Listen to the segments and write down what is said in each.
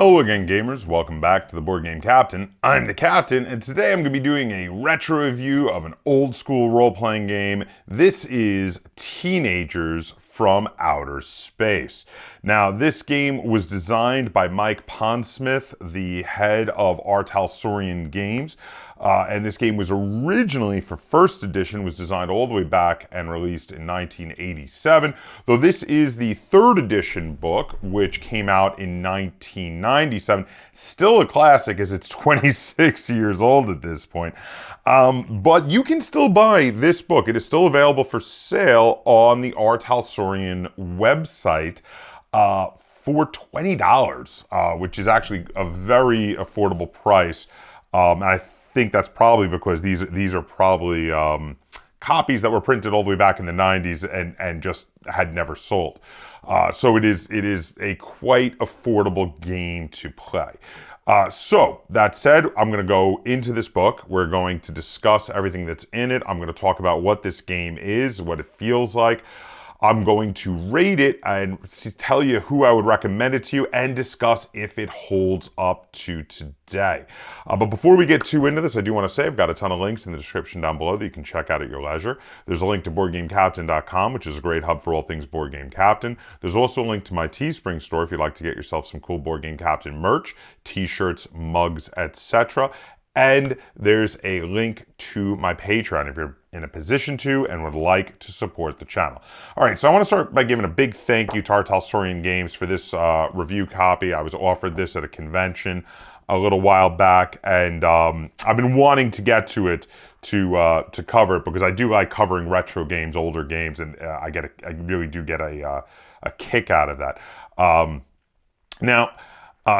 Hello again, gamers. Welcome back to the Board Game Captain. I'm the Captain, and today I'm going to be doing a retro review of an old school role-playing game. This is Teenagers from Outer Space. Now, this game was designed by Mike Pondsmith, the head of Artalsorian Games. And this game was originally, for first edition, was designed all the way back and released in 1987. Though this is the third edition book, which came out in 1997. Still a classic, as it's 26 years old at this point. But you can still buy this book. It is still available for sale on the Artalsorian website for $20, which is actually a very affordable price. I think that's probably because these are probably copies that were printed all the way back in the 90s and just had never sold. So it is a quite affordable game to play. So that said, I'm going to go into this book. We're going to discuss everything that's in it. I'm going to talk about what this game is, what it feels like. I'm going to rate it and tell you who I would recommend it to you and discuss if it holds up to today. But before we get too into this, I do want to say I've got a ton of links in the description down below that you can check out at your leisure. There's a link to BoardGameCaptain.com, which is a great hub for all things Board Game Captain. There's also a link to my Teespring store if you'd like to get yourself some cool Board Game Captain merch, t-shirts, mugs, etc. And there's a link to my Patreon if you're in a position to and would like to support the channel. All right, so I want to start by giving a big thank you to Artalsorian Games for this review copy. I was offered this at a convention a little while back, and I've been wanting to get to it to cover it because I do like covering retro games, older games, and I really do get a kick out of that.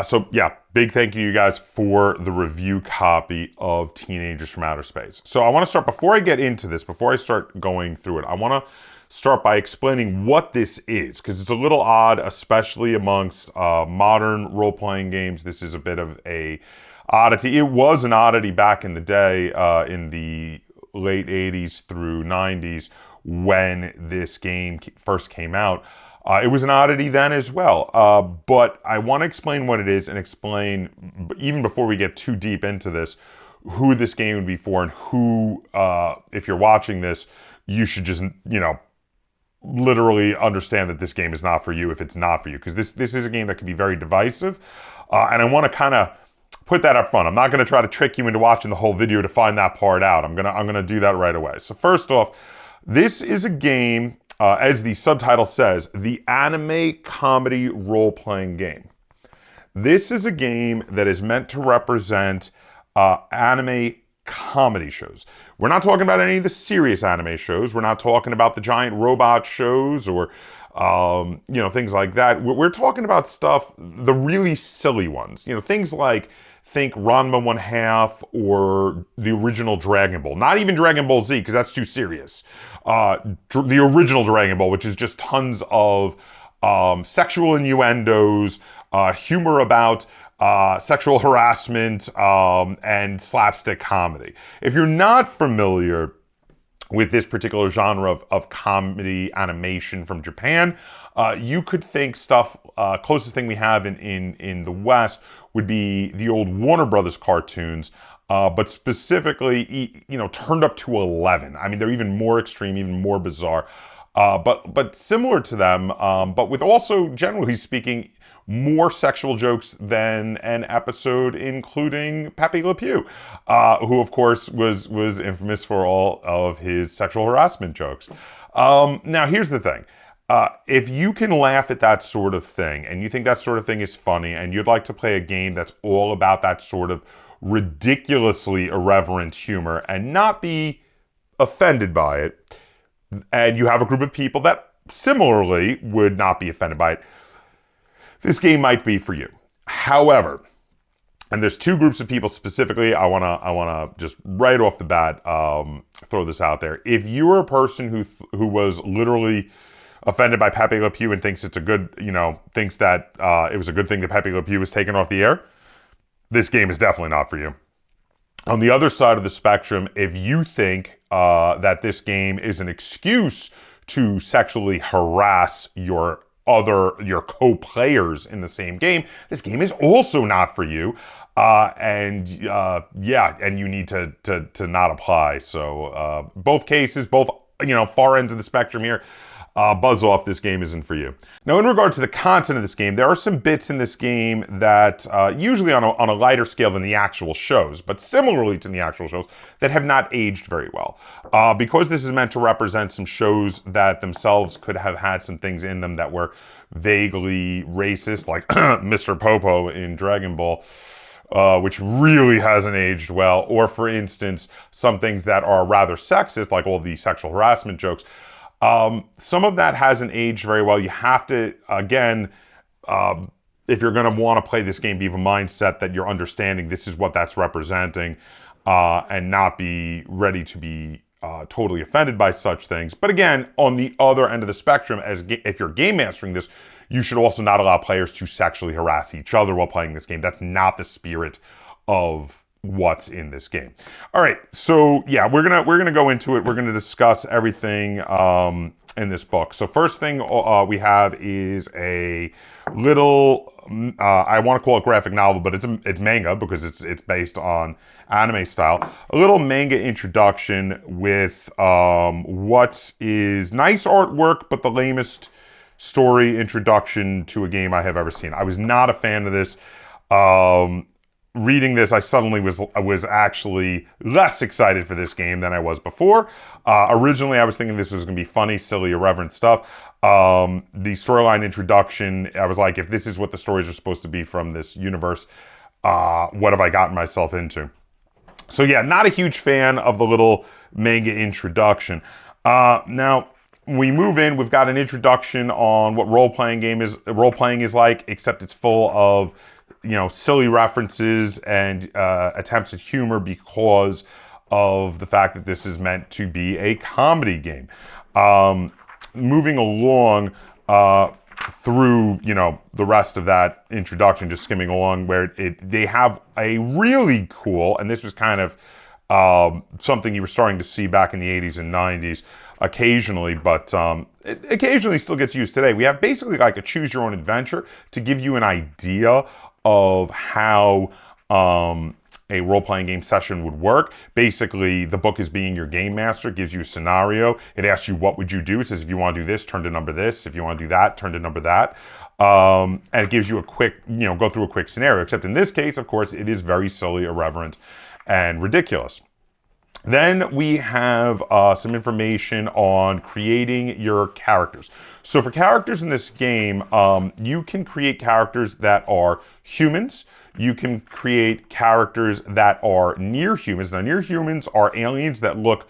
So yeah, big thank you to you guys for the review copy of Teenagers from Outer Space. So I want to start, before I get into this, before I start going through it, I want to start by explaining what this is, because it's a little odd, especially amongst modern role-playing games. This is a bit of a oddity. It was an oddity back in the day, in the late 80s through 90s, when this game first came out. It was an oddity then as well, but I want to explain what it is and explain, even before we get too deep into this, who this game would be for and who, if you're watching this, you should just, literally understand that this game is not for you if it's not for you, because this is a game that can be very divisive, and I want to kind of put that up front. I'm not going to try to trick you into watching the whole video to find that part out. I'm gonna do that right away. So first off, this is a game, as the subtitle says, the anime comedy role-playing game. This is a game that is meant to represent anime comedy shows. We're not talking about any of the serious anime shows. We're not talking about the giant robot shows or things like that. We're talking about stuff, the really silly ones. Things like, think Ranma 1/2 or the original Dragon Ball. Not even Dragon Ball Z, because that's too serious. The original Dragon Ball, which is just tons of sexual innuendos, humor about sexual harassment, and slapstick comedy. If you're not familiar with this particular genre of comedy animation from Japan, you could think stuff, closest thing we have in the West would be the old Warner Brothers cartoons, but specifically, turned up to 11. I mean, they're even more extreme, even more bizarre, but similar to them, but with also, generally speaking, more sexual jokes than an episode including Pepe Le Pew, who of course was infamous for all of his sexual harassment jokes. Now here's the thing. If you can laugh at that sort of thing, and you think that sort of thing is funny, and you'd like to play a game that's all about that sort of ridiculously irreverent humor and not be offended by it, and you have a group of people that similarly would not be offended by it, this game might be for you. However, and there's two groups of people specifically, I wanna just right off the bat throw this out there. If you're a person who was literally offended by Pepe Le Pew and thinks it's a good, thinks that it was a good thing that Pepe Le Pew was taken off the air, this game is definitely not for you. On the other side of the spectrum, if you think that this game is an excuse to sexually harass your your co-players in the same game, this game is also not for you. And you need to not apply. So both cases, both far ends of the spectrum here. Buzz off, this game isn't for you. Now, in regard to the content of this game, there are some bits in this game that usually on a lighter scale than the actual shows, but similarly to the actual shows, that have not aged very well. Because this is meant to represent some shows that themselves could have had some things in them that were vaguely racist, like Mr. Popo in Dragon Ball, which really hasn't aged well, or for instance, some things that are rather sexist, like all the sexual harassment jokes. Some of that hasn't aged very well. You have to, again, if you're going to want to play this game, be of a mindset that you're understanding this is what that's representing, and not be ready to be totally offended by such things. But again, on the other end of the spectrum, if you're game mastering this, you should also not allow players to sexually harass each other while playing this game. That's not the spirit of what's in this game. All right, so yeah, we're gonna go into it. We're gonna discuss everything in this book. So first thing we have is a little I want to call it graphic novel, but it's manga because it's based on anime style. A little manga introduction with what is nice artwork, but the lamest story introduction to a game I have ever seen. I was not a fan of this. Reading this, I suddenly was actually less excited for this game than I was before. Originally, I was thinking this was going to be funny, silly, irreverent stuff. The storyline introduction, I was like, if this is what the stories are supposed to be from this universe, what have I gotten myself into? So yeah, not a huge fan of the little manga introduction. Now, we move in, we've got an introduction on what role-playing is like, except it's full of silly references and attempts at humor because of the fact that this is meant to be a comedy game. Moving along through, the rest of that introduction, just skimming along, where they have a really cool, and this was kind of something you were starting to see back in the 80s and 90s occasionally, but it occasionally still gets used today. We have basically like a choose your own adventure to give you an idea of how a role-playing game session would work. Basically, the book is being your game master, gives you a scenario. It asks you, what would you do? It says, if you want to do this, turn to number this. If you want to do that, turn to number that. And it gives you a quick, go through a quick scenario. Except in this case, of course, it is very silly, irreverent, and ridiculous. Then we have some information on creating your characters. So for characters in this game, you can create characters that are humans. You can create characters that are near humans. Now, near humans are aliens that look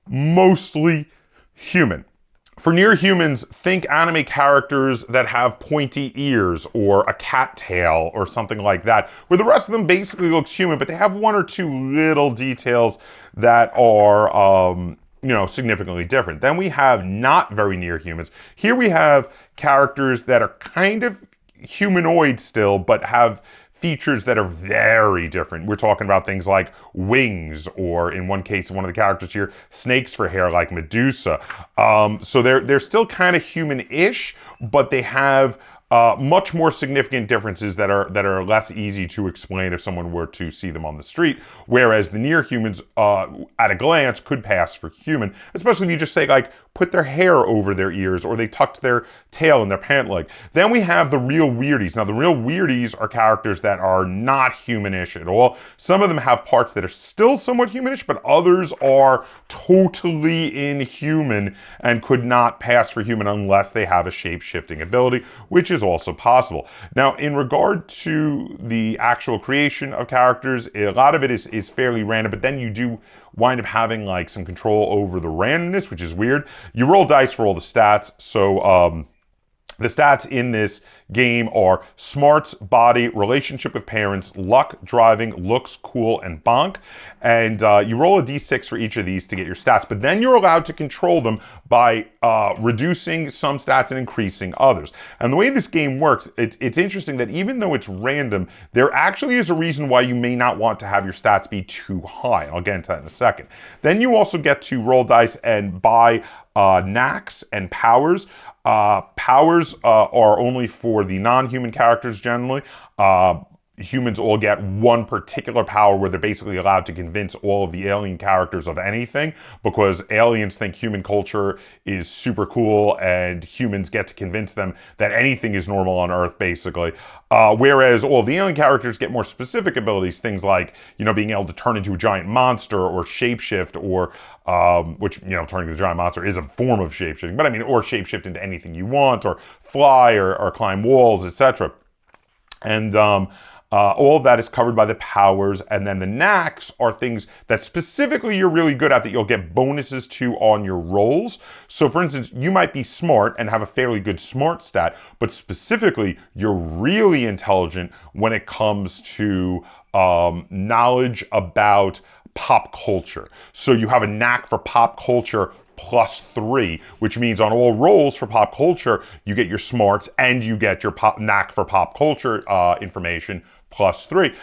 mostly human. For near humans, think anime characters that have pointy ears or a cat tail or something like that, where the rest of them basically looks human, but they have one or two little details that are, significantly different. Then we have not very near humans. Here we have characters that are kind of humanoid still, but have features that are very different. We're talking about things like wings, or in one case, one of the characters here, snakes for hair like Medusa. So they're still kind of human-ish, but they have much more significant differences that are less easy to explain if someone were to see them on the street. Whereas the near humans, at a glance, could pass for human, especially if you just say, like, put their hair over their ears, or they tucked their tail in their pant leg. Then we have the real weirdies. Now, the real weirdies are characters that are not humanish at all. Some of them have parts that are still somewhat humanish, but others are totally inhuman and could not pass for human unless they have a shape-shifting ability, which is also possible. Now, in regard to the actual creation of characters, a lot of it is fairly random, but then you do wind up having like some control over the randomness, which is weird. You roll dice for all the stats. So the stats in this game are smarts, body, relationship with parents, luck, driving, looks, cool, and bonk. And you roll a d6 for each of these to get your stats. But then you're allowed to control them by reducing some stats and increasing others. And the way this game works, it's interesting that even though it's random, there actually is a reason why you may not want to have your stats be too high. I'll get into that in a second. Then you also get to roll dice and buy knacks and powers. Powers are only for the non-human characters generally. Humans all get one particular power where they're basically allowed to convince all of the alien characters of anything, because aliens think human culture is super cool and humans get to convince them that anything is normal on Earth, basically. Whereas all of the alien characters get more specific abilities, things like, being able to turn into a giant monster or shapeshift, or which, turning into a giant monster is a form of shapeshifting, but or shapeshift into anything you want, or fly, or climb walls, etc. And all of that is covered by the powers. And then the knacks are things that specifically you're really good at that you'll get bonuses to on your rolls. So for instance, you might be smart and have a fairly good smart stat, but specifically you're really intelligent when it comes to knowledge about pop culture. So you have a knack for pop culture +3, which means on all rolls for pop culture, you get your smarts and you get your knack for pop culture information +3.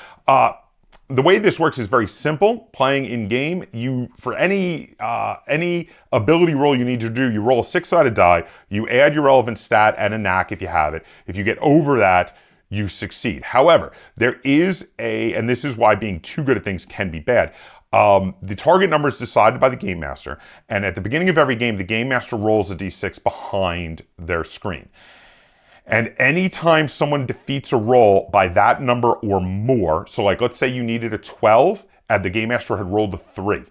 The way this works is very simple. Playing in game, for any ability roll you need to do, you roll a 6-sided die, you add your relevant stat and a knack if you have it. If you get over that, you succeed. However, there is and this is why being too good at things can be bad. The target number is decided by the game master, and at the beginning of every game, the game master rolls a d6 behind their screen. And anytime someone defeats a roll by that number or more, so like let's say you needed a 12 and the game master had rolled a 3.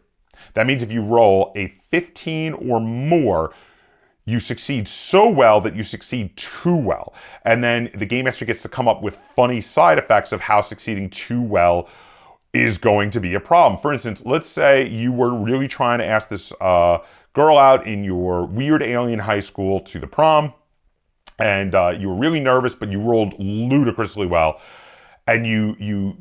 That means if you roll a 15 or more, you succeed so well that you succeed too well. And then the game master gets to come up with funny side effects of how succeeding too well is going to be a problem. For instance, let's say you were really trying to ask this girl out in your weird alien high school to the prom, and you were really nervous, but you rolled ludicrously well. And you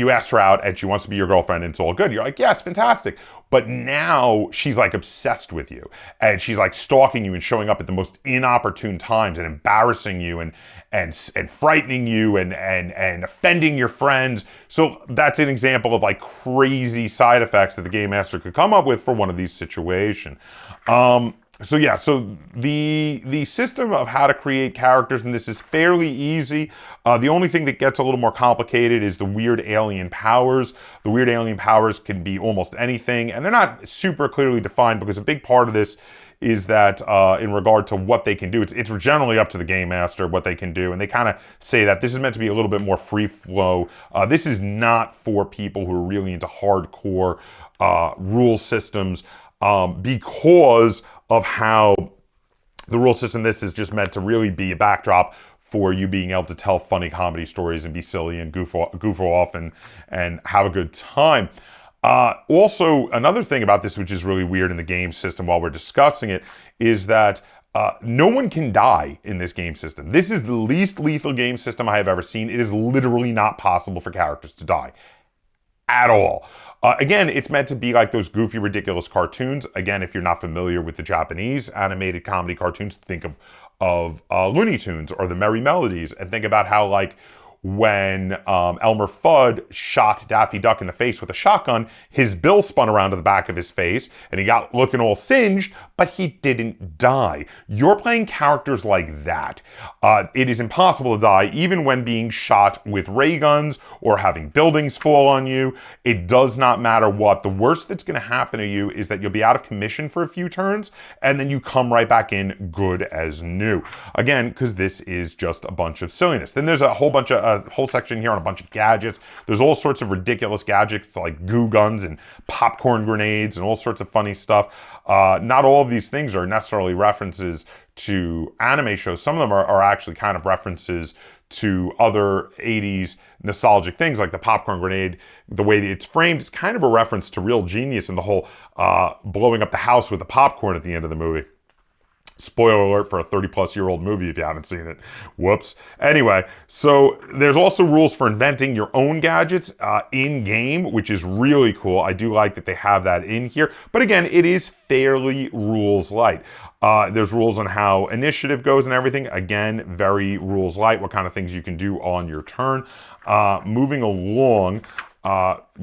asked her out and she wants to be your girlfriend and it's all good. You're like, yes, fantastic. But now she's like obsessed with you and she's like stalking you and showing up at the most inopportune times and embarrassing you and frightening you and offending your friends. So that's an example of like crazy side effects that the game master could come up with for one of these situations. So the system of how to create characters in this is fairly easy. The only thing that gets a little more complicated is the weird alien powers. The weird alien powers can be almost anything, and they're not super clearly defined because a big part of this is that in regard to what they can do, it's generally up to the game master what they can do, and they kind of say that this is meant to be a little bit more free flow. This is not for people who are really into hardcore rule systems because of how the rule system, this is just meant to really be a backdrop for you being able to tell funny comedy stories and be silly and goof off and have a good time. Also, another thing about this, which is really weird in the game system while we're discussing it, is that no one can die in this game system. This is the least lethal game system I have ever seen. It is literally not possible for characters to die at all. Again, it's meant to be like those goofy, ridiculous cartoons. Again, if you're not familiar with the Japanese animated comedy cartoons, think of Looney Tunes or the Merry Melodies, and think about how, like, when Elmer Fudd shot Daffy Duck in the face with a shotgun, his bill spun around to the back of his face, and he got looking all singed, but he didn't die. You're playing characters like that. It is impossible to die, even when being shot with ray guns or having buildings fall on you. It does not matter what. The worst that's going to happen to you is that you'll be out of commission for a few turns, and then you come right back in good as new. Again, because this is just a bunch of silliness. Then there's a whole section here on a bunch of gadgets. There's all sorts of ridiculous gadgets like goo guns and popcorn grenades and all sorts of funny stuff. Not all of these things are necessarily references to anime shows. Some of them are actually kind of references to other 80s nostalgic things, like the popcorn grenade. The way that it's framed is kind of a reference to Real Genius and the whole blowing up the house with the popcorn at the end of the movie. Spoiler alert for a 30-plus-year-old movie if you haven't seen it. Whoops. Anyway, so there's also rules for inventing your own gadgets in-game, which is really cool. I do like that they have that in here. But again, it is fairly rules light. There's rules on how initiative goes and everything. Again, very rules light, what kind of things you can do on your turn. Moving along,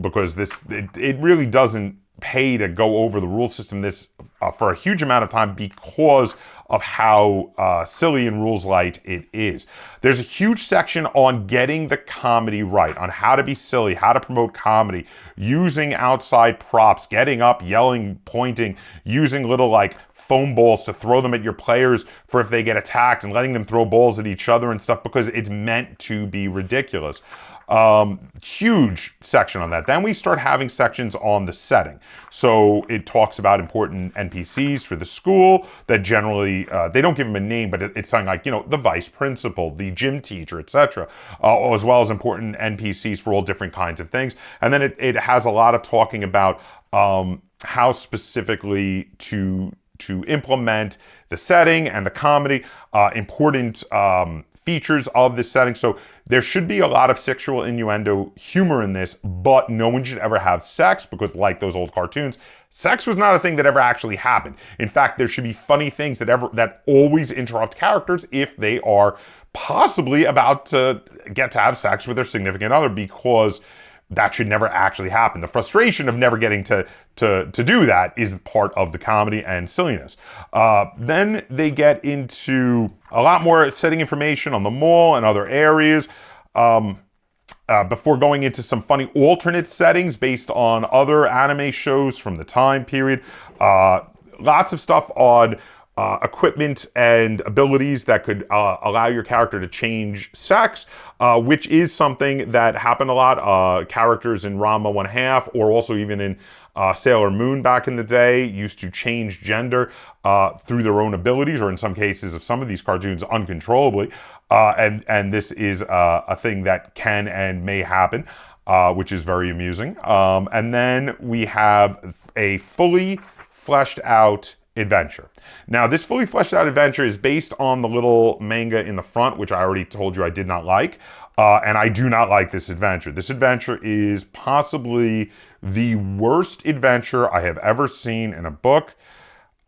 because it really doesn't pay to go over the rule system this for a huge amount of time because of how silly and rules light it is. There's a huge section on getting the comedy right, on how to be silly, how to promote comedy, using outside props, getting up, yelling, pointing, using little like foam balls to throw them at your players for if they get attacked, and letting them throw balls at each other and stuff because it's meant to be ridiculous. Huge section on that. Then we start having sections on the setting. So it talks about important NPCs for the school that generally, they don't give them a name, but it's something like, the vice principal, the gym teacher, etc., as well as important NPCs for all different kinds of things. And then it has a lot of talking about how specifically to implement the setting and the comedy, important features of this setting. So there should be a lot of sexual innuendo humor in this, but no one should ever have sex because, like those old cartoons, sex was not a thing that ever actually happened. In fact, there should be funny things that always interrupt characters if they are possibly about to get to have sex with their significant other, because that should never actually happen. The frustration of never getting to do that is part of the comedy and silliness. Then they get into a lot more setting information on the mall and other areas, before going into some funny alternate settings based on other anime shows from the time period. Lots of stuff on equipment and abilities that could allow your character to change sex, which is something that happened a lot. Characters in Ranma 1/2, or also even in Sailor Moon back in the day, used to change gender through their own abilities, or in some cases of some of these cartoons, uncontrollably. And this is a thing that can and may happen, which is very amusing. And then we have a fully fleshed out adventure. Now, this fully fleshed out adventure is based on the little manga in the front, which I already told you I did not like. And I do not like this adventure. This adventure is possibly the worst adventure I have ever seen in a book.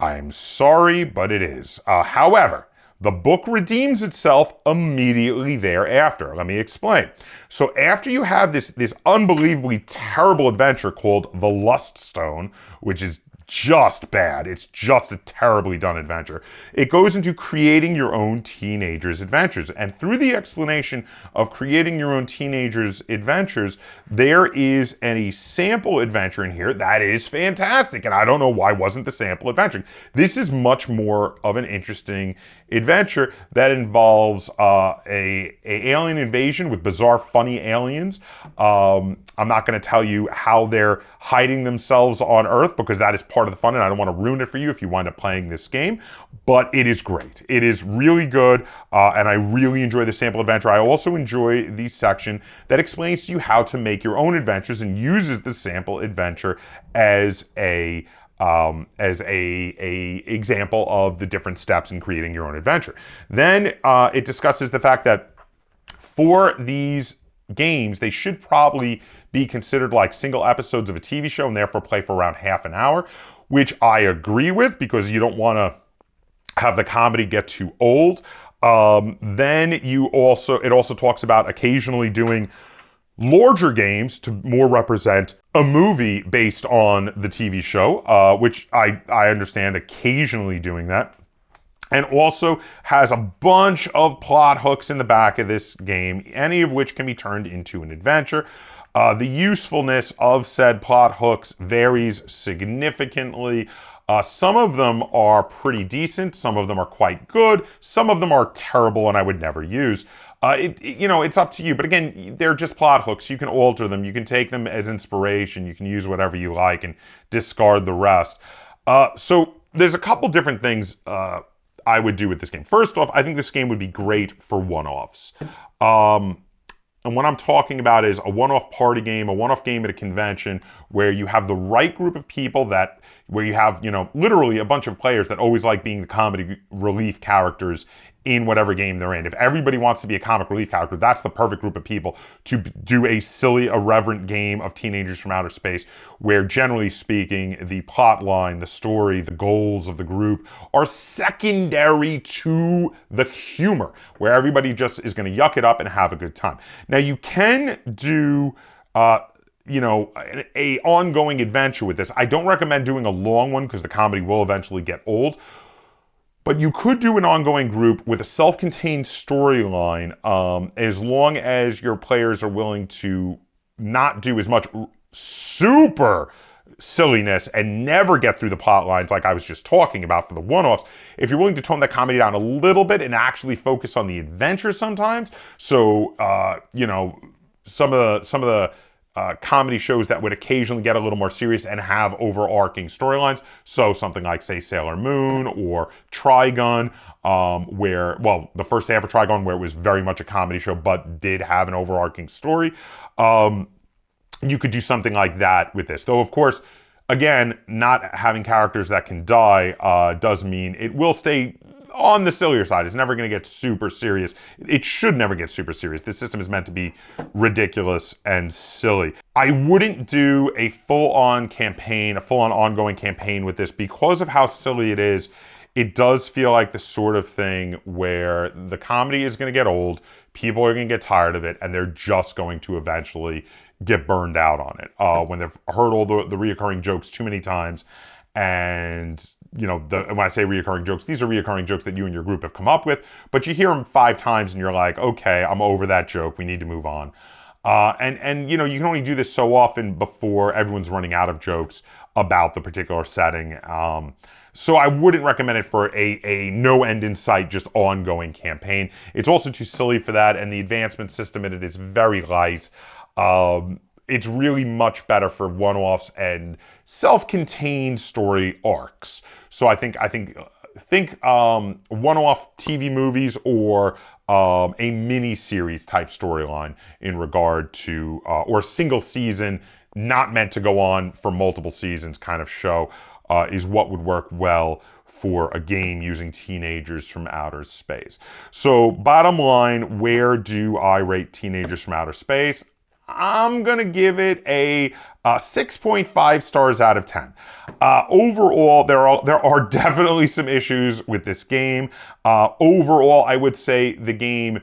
I'm sorry, but it is. However, the book redeems itself immediately thereafter. Let me explain. So after you have this unbelievably terrible adventure called The Lust Stone, which is just bad. It's just a terribly done adventure. It goes into creating your own teenager's adventures. And through the explanation of creating your own teenager's adventures, there is a sample adventure in here that is fantastic. And I don't know why wasn't the sample adventure. This is much more of an interesting adventure that involves a alien invasion with bizarre, funny aliens. I'm not going to tell you how they're hiding themselves on Earth, because that is part of the fun, and I don't want to ruin it for you if you wind up playing this game. But it is great. It is really good, and I really enjoy the sample adventure. I also enjoy the section that explains to you how to make your own adventures and uses the sample adventure as a example of the different steps in creating your own adventure. Then it discusses the fact that for these games, they should probably be considered like single episodes of a TV show and therefore play for around half an hour, which I agree with, because you don't want to have the comedy get too old. Then it also talks about occasionally doing larger games to more represent a movie based on the TV show, which I understand occasionally doing that. And also has a bunch of plot hooks in the back of this game, any of which can be turned into an adventure. The usefulness of said plot hooks varies significantly. Some of them are pretty decent, some of them are quite good, some of them are terrible and I would never use. It's up to you. But again, they're just plot hooks. You can alter them. You can take them as inspiration. You can use whatever you like and discard the rest. So there's a couple different things I would do with this game. First off, I think this game would be great for one-offs. And what I'm talking about is a one-off party game, a one-off game at a convention where you have the right group of people where you have, literally a bunch of players that always like being the comedy relief characters in whatever game they're in. If everybody wants to be a comic relief character, that's the perfect group of people to do a silly, irreverent game of teenagers from outer space, where generally speaking, the plot line, the story, the goals of the group are secondary to the humor, where everybody just is going to yuck it up and have a good time. Now, you can do a ongoing adventure with this. I don't recommend doing a long one because the comedy will eventually get old. But you could do an ongoing group with a self-contained storyline, as long as your players are willing to not do as much super silliness and never get through the plot lines like I was just talking about for the one-offs. If you're willing to tone that comedy down a little bit and actually focus on the adventure sometimes, so some of the comedy shows that would occasionally get a little more serious and have overarching storylines. So something like, say, Sailor Moon or Trigun, where, well, the first half of Trigun, where it was very much a comedy show, but did have an overarching story. You could do something like that with this. Though, of course, again, not having characters that can die does mean it will stay on the sillier side. It's never going to get super serious. It should never get super serious. This system is meant to be ridiculous and silly. I wouldn't do a full-on campaign, a full-on ongoing campaign with this because of how silly it is. It does feel like the sort of thing where the comedy is going to get old, people are going to get tired of it, and they're just going to eventually get burned out on it. When they've heard all the reoccurring jokes too many times, and when I say reoccurring jokes, these are reoccurring jokes that you and your group have come up with, but you hear them 5 times and you're like, okay, I'm over that joke. We need to move on. And you can only do this so often before everyone's running out of jokes about the particular setting. So I wouldn't recommend it for a no end in sight, just ongoing campaign. It's also too silly for that, and the advancement system in it is very light. It's really much better for one-offs and self-contained story arcs. So I think one-off TV movies or a mini-series type storyline in regard to, or a single season not meant to go on for multiple seasons kind of show is what would work well for a game using teenagers from outer space. So bottom line, where do I rate Teenagers from Outer Space? I'm going to give it a 6.5 stars out of 10. Overall, there are definitely some issues with this game. Overall, I would say the game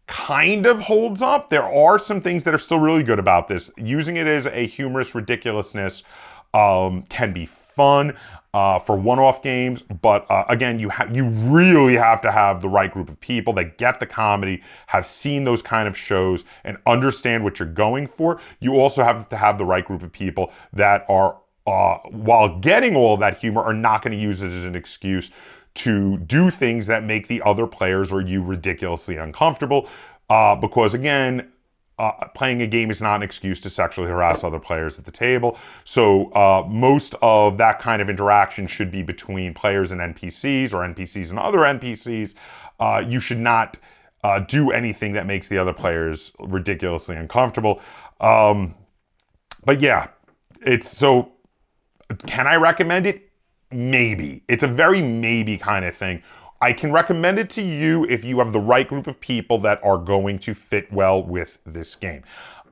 kind of holds up. There are some things that are still really good about this. Using it as a humorous ridiculousness can be fun for one-off games, but again, you really have to have the right group of people that get the comedy, have seen those kind of shows, and understand what you're going for. You also have to have the right group of people that are, while getting all of that humor, are not going to use it as an excuse to do things that make the other players or you ridiculously uncomfortable. Because again, playing a game is not an excuse to sexually harass other players at the table. So most of that kind of interaction should be between players and NPCs, or NPCs and other NPCs. You should not do anything that makes the other players ridiculously uncomfortable. But yeah, so can I recommend it? Maybe. It's a very maybe kind of thing. I can recommend it to you if you have the right group of people that are going to fit well with this game.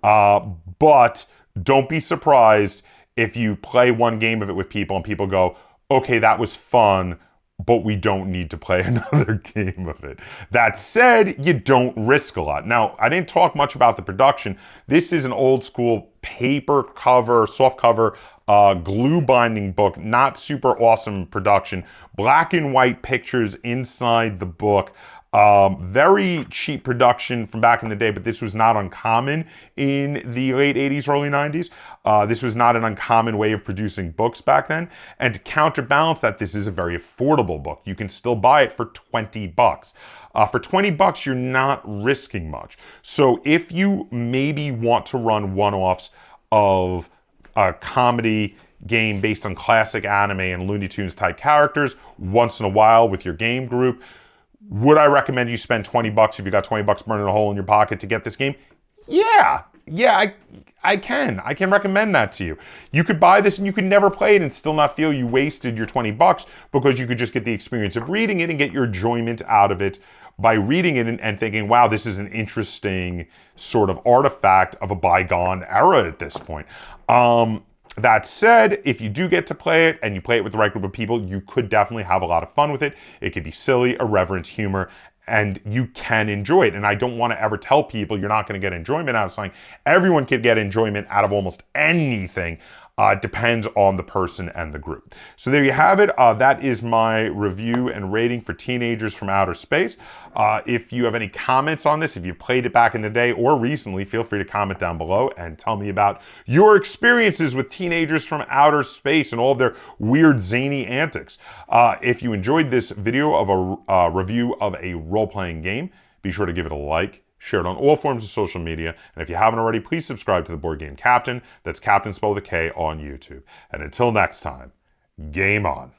But don't be surprised if you play one game of it with people and people go, okay, that was fun, but we don't need to play another game of it. That said, you don't risk a lot. Now, I didn't talk much about the production. This is an old school paper cover, soft cover, glue binding book, not super awesome production. Black and white pictures inside the book. Very cheap production from back in the day, but this was not uncommon in the late 80s, early 90s. This was not an uncommon way of producing books back then. And to counterbalance that, this is a very affordable book. You can still buy it for $20. For $20, you're not risking much. So if you maybe want to run one-offs of a comedy game based on classic anime and Looney Tunes type characters once in a while with your game group, would I recommend you spend $20 if you got $20 burning a hole in your pocket to get this game? Yeah, I can recommend that to you. You could buy this and you could never play it and still not feel you wasted your $20 because you could just get the experience of reading it and get your enjoyment out of it by reading it and thinking, wow, this is an interesting sort of artifact of a bygone era at this point. That said, if you do get to play it and you play it with the right group of people, you could definitely have a lot of fun with it. It could be silly, irreverent humor, and you can enjoy it. And I don't want to ever tell people you're not going to get enjoyment out of something. Everyone can get enjoyment out of almost anything. Depends on the person and the group. So there you have it. That is my review and rating for Teenagers from Outer Space. If you have any comments on this, if you played it back in the day or recently, feel free to comment down below and tell me about your experiences with Teenagers from Outer Space and all of their weird, zany antics. If you enjoyed this video of a review of a role-playing game, be sure to give it a like, share it on all forms of social media, and if you haven't already, please subscribe to the Board Game Captain. That's Captain spelled with a K on YouTube. And until next time, game on.